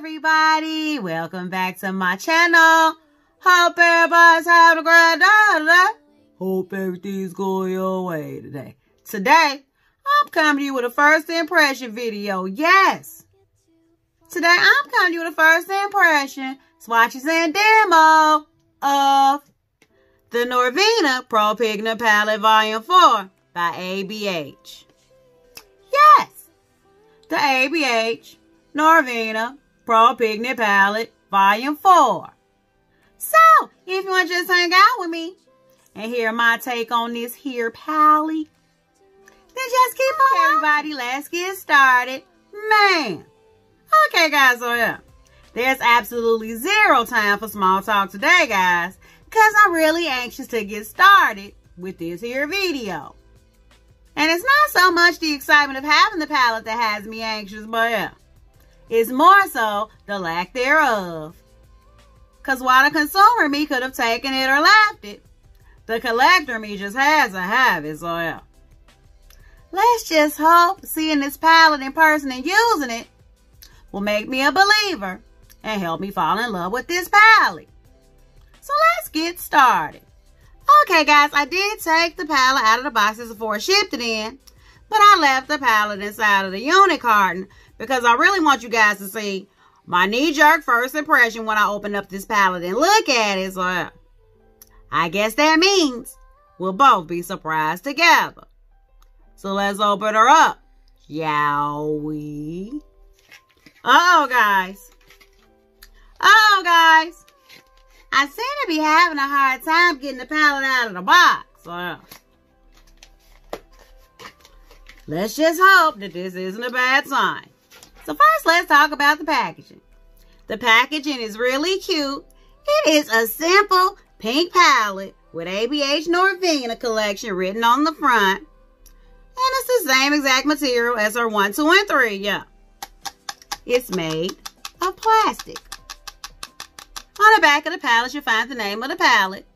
everybody, welcome back to my channel. Hope everybody's having a great day today. Hope everything's going your way today. Today, I'm coming to you with a first impression video. Yes, today I'm coming to you with a first impression, swatches and demo of the Norvina Pro Pigment Palette Volume 4 by ABH. Yes, the ABH Norvina Pro Pigment Palette Volume 4. So, if you want to just hang out with me and hear my take on this here palette, then just keep on. Everybody, let's get started. Man. Okay, guys, so yeah. There's absolutely zero time for small talk today, guys, because I'm really anxious to get started with this here video. And it's not so much the excitement of having the palette that has me anxious, but yeah, it's more so the lack thereof. Because while the consumer me could have taken it or left it, the collector me just has to have it, so yeah. Let's just hope seeing this palette in person and using it will make me a believer and help me fall in love with this palette. So let's get started. Okay, guys, I did take the palette out of the boxes before I shipped it in, but I left the palette inside of the unit carton because I really want you guys to see my knee-jerk first impression when I open up this palette and look at it. So I guess that means we'll both be surprised together. So let's open her up, shall we? Uh-oh, guys. Uh-oh, guys. I seem to be having a hard time getting the palette out of the box. So let's just hope that this isn't a bad sign. So first, let's talk about the packaging. The packaging is really cute. It is a simple pink palette with ABH Norvina collection written on the front. And it's the same exact material as her 1, 2, and 3. Yeah. It's made of plastic. On the back of the palette, you'll find the name of the palette,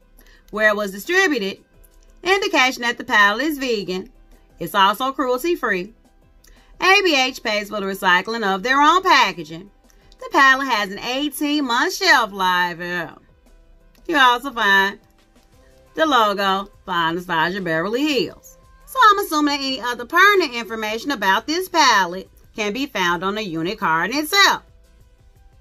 where it was distributed, indication that the palette is vegan. It's also cruelty-free. ABH pays for the recycling of their own packaging. The palette has an 18-month shelf life. You also find the logo for Anastasia Beverly Hills. So I'm assuming that any other pertinent information about this palette can be found on the unit card itself.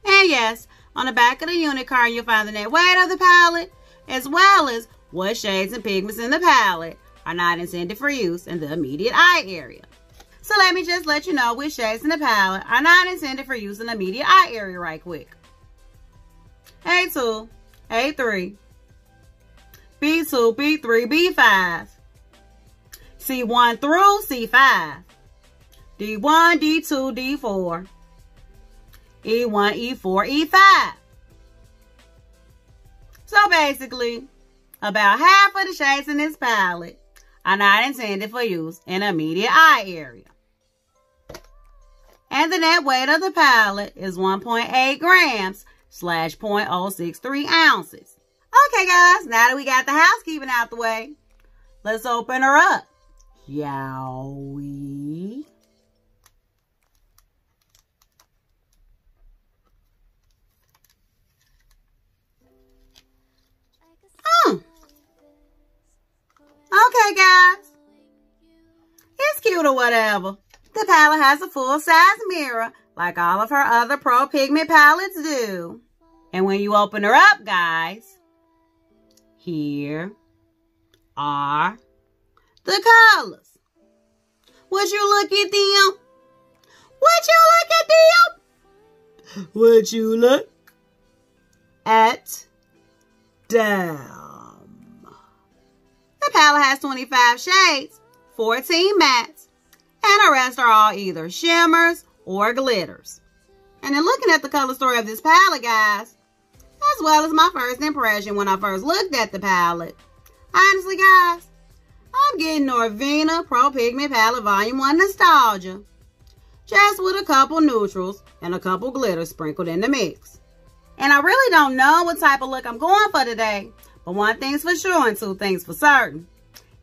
And yes, on the back of the unit card, you'll find the net weight of the palette, as well as what shades and pigments in the palette are not intended for use in the immediate eye area. So let me just let you know which shades in the palette are not intended for use in the immediate eye area right quick. A2, A3, B2, B3, B5, C1 through C5, D1, D2, D4, E1, E4, E5. So basically, about half of the shades in this palette are not intended for use in the immediate eye area. And the net weight of the palette is 1.8 grams / 0.063 ounces. Okay, guys, now that we got the housekeeping out the way, let's open her up, shall we? Okay, guys. It's cute or whatever. The palette has a full-size mirror, like all of her other Pro Pigment palettes do. And when you open her up, guys, here are the colors. Would you look at them? Would you look at them? Would you look at them? The palette has 25 shades, 14 mattes, and the rest are all either shimmers or glitters. And in looking at the color story of this palette, guys, as well as my first impression when I first looked at the palette, honestly, guys, I'm getting Norvina Pro Pigment Palette Volume 1 nostalgia, just with a couple neutrals and a couple glitters sprinkled in the mix. And I really don't know what type of look I'm going for today, but one thing's for sure and two things for certain.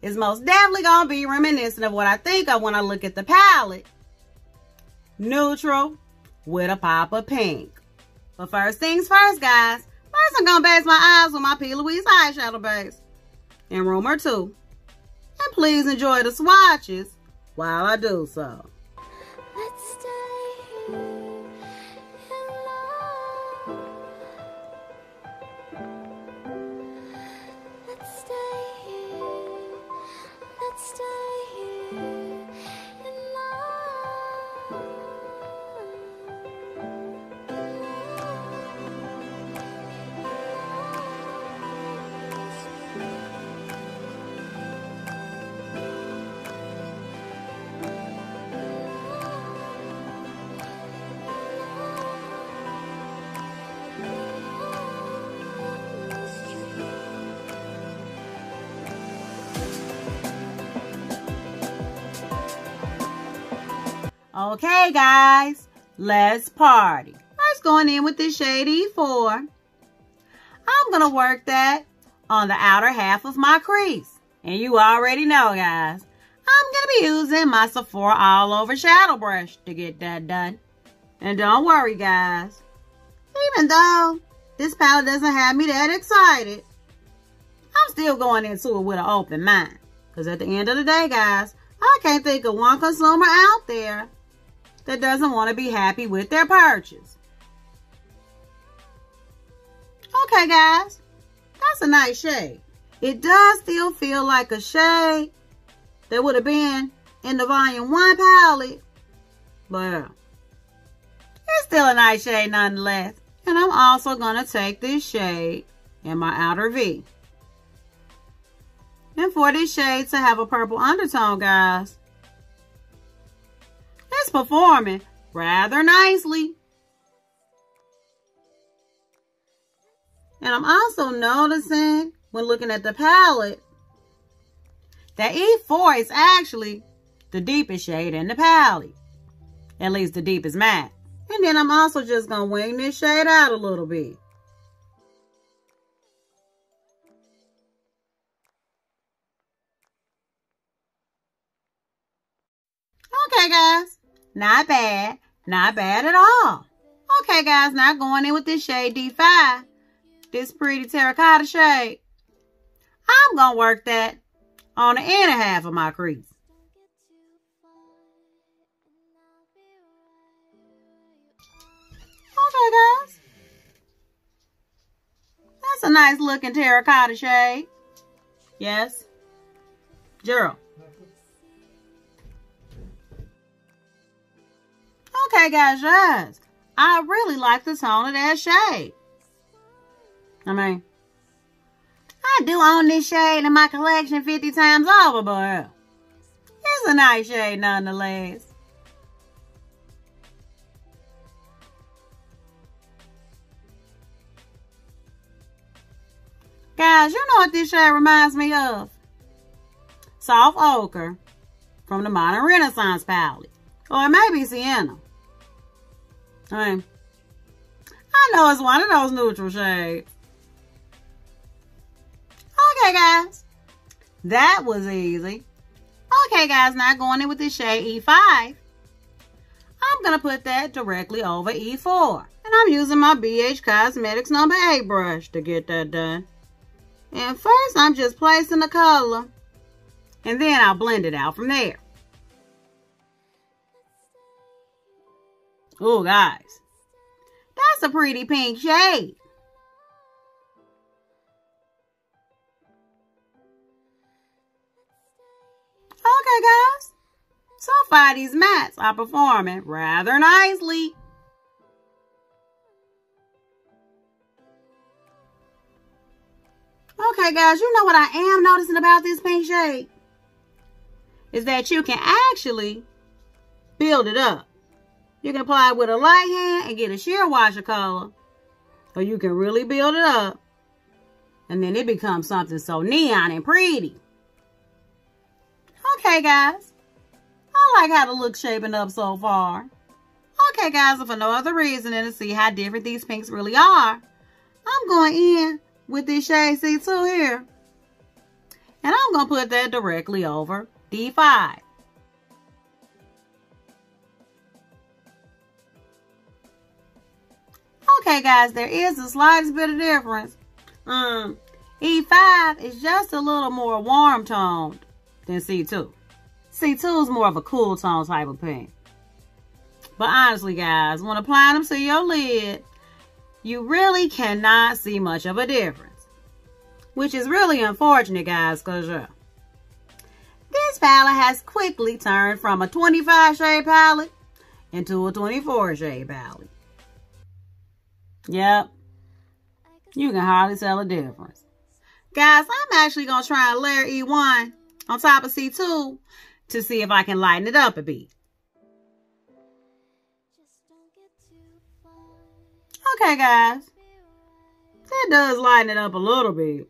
It's most definitely going to be reminiscent of what I think of when I look at the palette. Neutral with a pop of pink. But first things first, guys. First, I'm going to base my eyes with my PLOUISE eyeshadow base. And Rumor 2. And please enjoy the swatches while I do so. Let's stay here in love. Let's stay here. Let's stay here in love. Okay, guys, let's party. First, going in with this shade E4. I'm going to work that on the outer half of my crease. And you already know, guys, I'm going to be using my Sephora All Over Shadow Brush to get that done. And don't worry, guys. Even though this palette doesn't have me that excited, I'm still going into it with an open mind. Because at the end of the day, guys, I can't think of one consumer out there that doesn't want to be happy with their purchase. Okay, guys, that's a nice shade. It does still feel like a shade that would have been in the Volume 1 palette, but it's still a nice shade nonetheless. And I'm also going to take this shade in my outer V. And for this shade to have a purple undertone, guys, it's performing rather nicely. And I'm also noticing when looking at the palette that E4 is actually the deepest shade in the palette. At least the deepest matte. And then I'm also just going to wing this shade out a little bit. Okay, guys. Not bad. Not bad at all. Okay, guys. Now going in with this shade Defy. This pretty terracotta shade. I'm going to work that on the inner half of my crease. Okay, guys. That's a nice looking terracotta shade. Yes. Gerald. Okay, guys, yes. I really like the tone of that shade. I mean, I do own this shade in my collection 50 times over, but it's a nice shade nonetheless. Guys, you know what this shade reminds me of? Soft Ochre from the Modern Renaissance palette. Or it may be Sienna. I mean, I know it's one of those neutral shades. Okay, guys. That was easy. Okay, guys. Now going in with this shade E5. I'm going to put that directly over E4. And I'm using my BH Cosmetics number 8 brush to get that done. And first, I'm just placing the color. And then I'll blend it out from there. Oh, guys. That's a pretty pink shade. Okay, guys. So far, these mattes are performing rather nicely. Okay, guys, you know what I am noticing about this pink shade? Is that you can actually build it up. You can apply it with a light hand and get a sheer washer color. Or you can really build it up. And then it becomes something so neon and pretty. Okay, guys. I like how the look's shaping up so far. Okay, guys, and for no other reason than to see how different these pinks really are, I'm going in with this shade C2 here. And I'm going to put that directly over D5. Okay, Okay, guys, there is the slightest bit of difference. E5 is just a little more warm toned than C2. C2 is more of a cool tone type of pink. But honestly, guys, when applying them to your lid, you really cannot see much of a difference. Which is really unfortunate, guys, because this palette has quickly turned from a 25 shade palette into a 24 shade palette. Yep. You can hardly tell a difference. Guys, I'm actually going to try and layer E1 on top of C2 to see if I can lighten it up a bit. Okay, guys. That does lighten it up a little bit.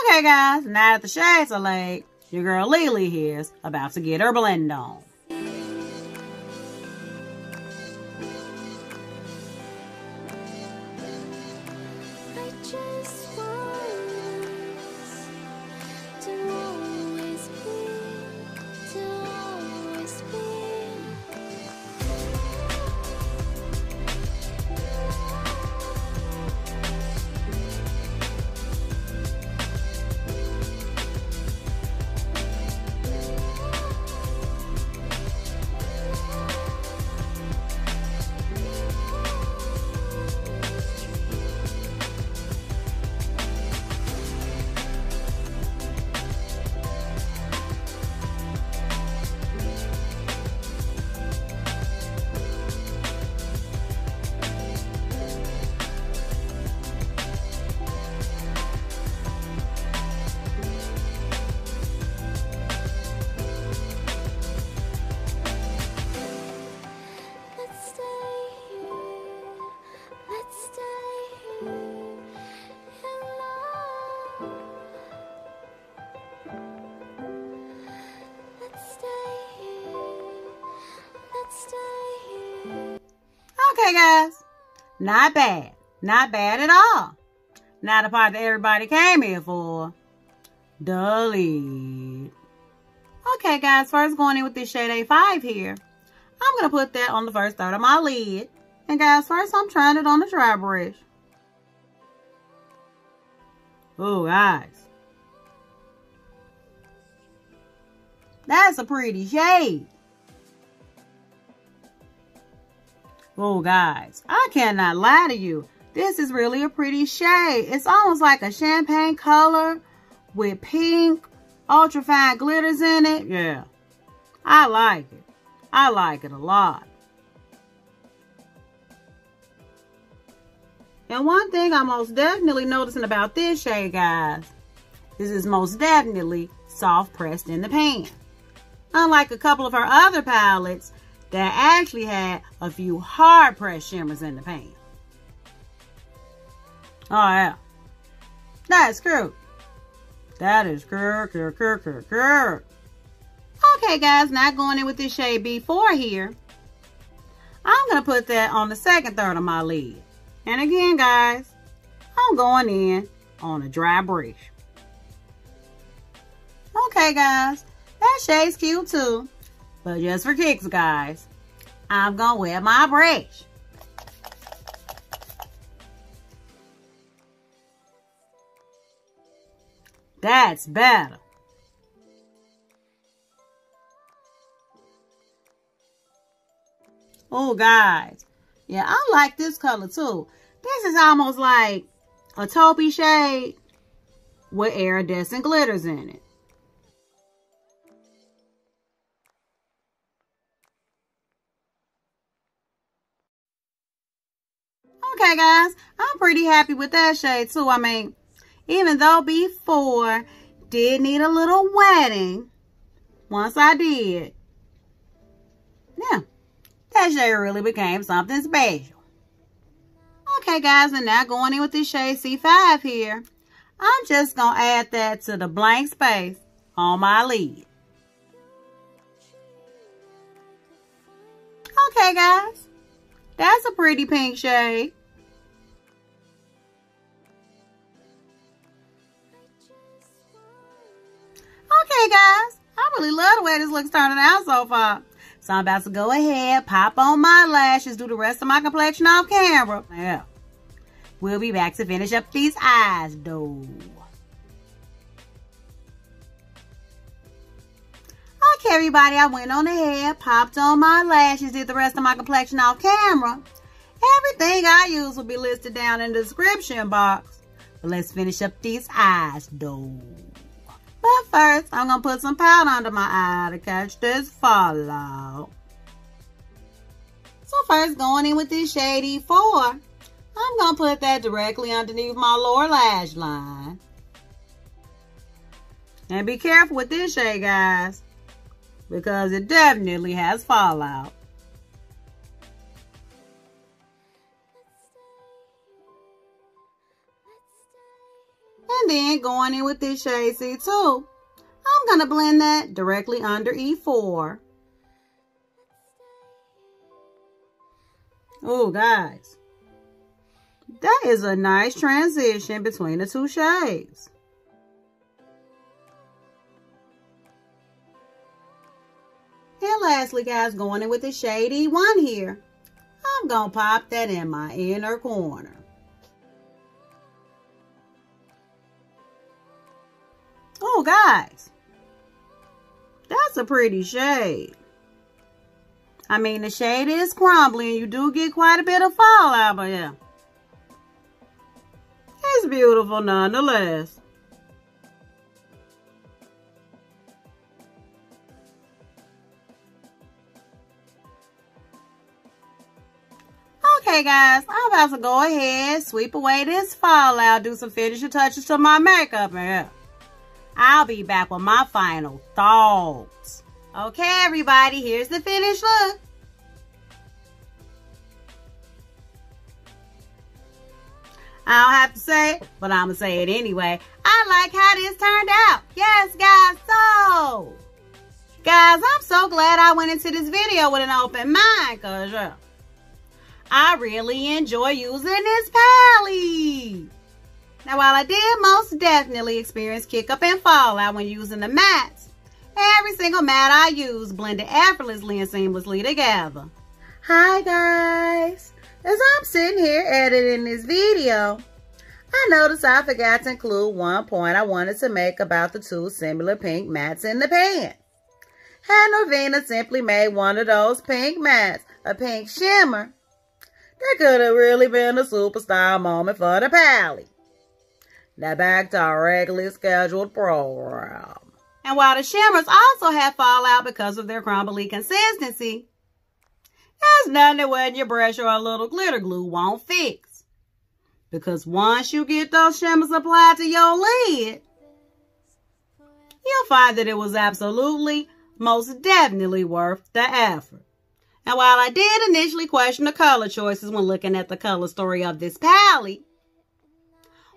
Okay, guys. Now that the shades are laid, your girl Lily here is about to get her blend on. Okay, guys. Not bad. Not bad at all. Now the part that everybody came here for. The lid. Okay, guys. First going in with this shade A5 here. I'm going to put that on the first third of my lid. And guys, first I'm trying it on the dry brush. Oh, guys. That's a pretty shade. Oh, guys, I cannot lie to you. This is really a pretty shade. It's almost like a champagne color with pink, ultra fine glitters in it. Yeah, I like it. I like it a lot. And one thing I'm most definitely noticing about this shade, guys, is it's most definitely soft pressed in the pan. Unlike a couple of her other palettes that actually had a few hard pressed shimmers in the pan. Oh yeah, that's cool. That is cool. Okay, guys, now going in with this shade B4 here. I'm gonna put that on the second third of my lid. And again, guys, I'm going in on a dry brush. Okay, guys, that shade's cute too. But just for kicks, guys, I'm gonna wet my brush. That's better. Oh, guys. Yeah, I like this color too. This is almost like a taupey shade with iridescent glitters in it. Okay, guys, I'm pretty happy with that shade too. I mean, even though B4 did need a little wetting, once I did, yeah, that shade really became something special. Okay, guys, and now going in with this shade C5 here, I'm just going to add that to the blank space on my lid. Okay, guys, that's a pretty pink shade. Okay, guys, I really love the way this looks turning out so far. So I'm about to go ahead, pop on my lashes, do the rest of my complexion off camera. Yeah. We'll be back to finish up these eyes, though. Okay, everybody, I went on ahead, popped on my lashes, did the rest of my complexion off camera. Everything I use will be listed down in the description box. But let's finish up these eyes, though. But first, I'm going to put some powder under my eye to catch this fallout. So first, going in with this shade E4, I'm going to put that directly underneath my lower lash line. And be careful with this shade, guys, because it definitely has fallout. And then going in with this shade C2, I'm going to blend that directly under E4. Oh, guys, that is a nice transition between the two shades. And lastly, guys, going in with the shade E1 here, I'm going to pop that in my inner corner. Oh, guys, that's a pretty shade. I mean, the shade is crumbly and you do get quite a bit of fallout, but yeah, it's beautiful nonetheless. Okay, guys, I'm about to go ahead, sweep away this fallout, do some finishing touches to my makeup, and yeah, I'll be back with my final thoughts. Okay, everybody, here's the finished look. I don't have to say it, but I'm going to say it anyway. I like how this turned out. Yes, guys, so. Guys, I'm so glad I went into this video with an open mind, because I really enjoy using this palette. Now, while I did most definitely experience kick up and fallout when using the mattes, every single matte I used blended effortlessly and seamlessly together. Hi guys, as I'm sitting here editing this video, I noticed I forgot to include one point I wanted to make about the two similar pink mattes in the pan. Had Norvina simply made one of those pink mattes a pink shimmer, that could have really been a superstar moment for the palette. Now back to our regularly scheduled program. And while the shimmers also have fallout because of their crumbly consistency, there's nothing that wetting your brush or a little glitter glue won't fix. Because once you get those shimmers applied to your lid, you'll find that it was absolutely, most definitely worth the effort. And while I did initially question the color choices when looking at the color story of this palette,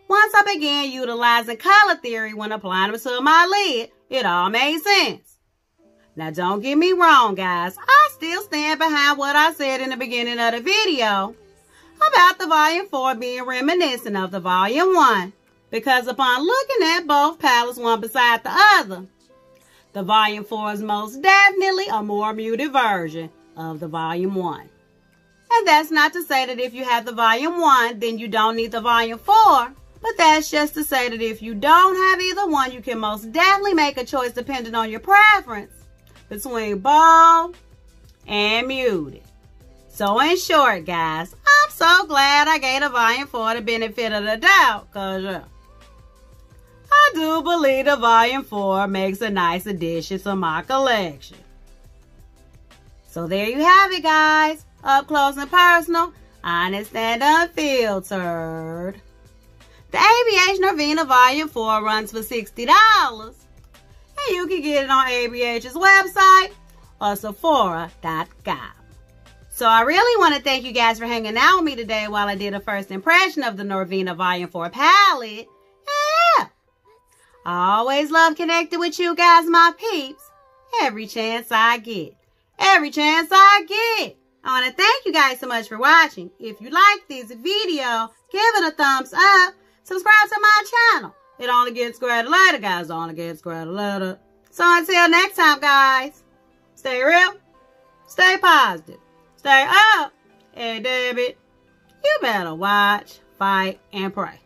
once I began utilizing color theory when applying them to my lid, it all made sense. Now, don't get me wrong, guys. I still stand behind what I said in the beginning of the video about the Volume 4 being reminiscent of the Volume 1. Because upon looking at both palettes one beside the other, the Volume 4 is most definitely a more muted version of the Volume 1. And that's not to say that if you have the Volume 1, then you don't need the Volume 4. But that's just to say that if you don't have either one, you can most definitely make a choice depending on your preference between bold and muted. So in short, guys, I'm so glad I gave the Volume 4 the benefit of the doubt, because I do believe the Volume 4 makes a nice addition to my collection. So there you have it, guys. Up close and personal, honest and unfiltered. The Impression-Norvina Volume 4 runs for $60. And you can get it on ABH's website or Sephora.com. So I really want to thank you guys for hanging out with me today while I did a first impression of the Norvina Volume 4 palette. Yeah! I always love connecting with you guys, my peeps, every chance I get. Every chance I get. I want to thank you guys so much for watching. If you like this video, give it a thumbs up. Subscribe to my channel. It only gets greater later, guys. It only gets greater later. So until next time, guys, stay real Stay positive. Stay up. And damn it, you better watch, fight, and pray.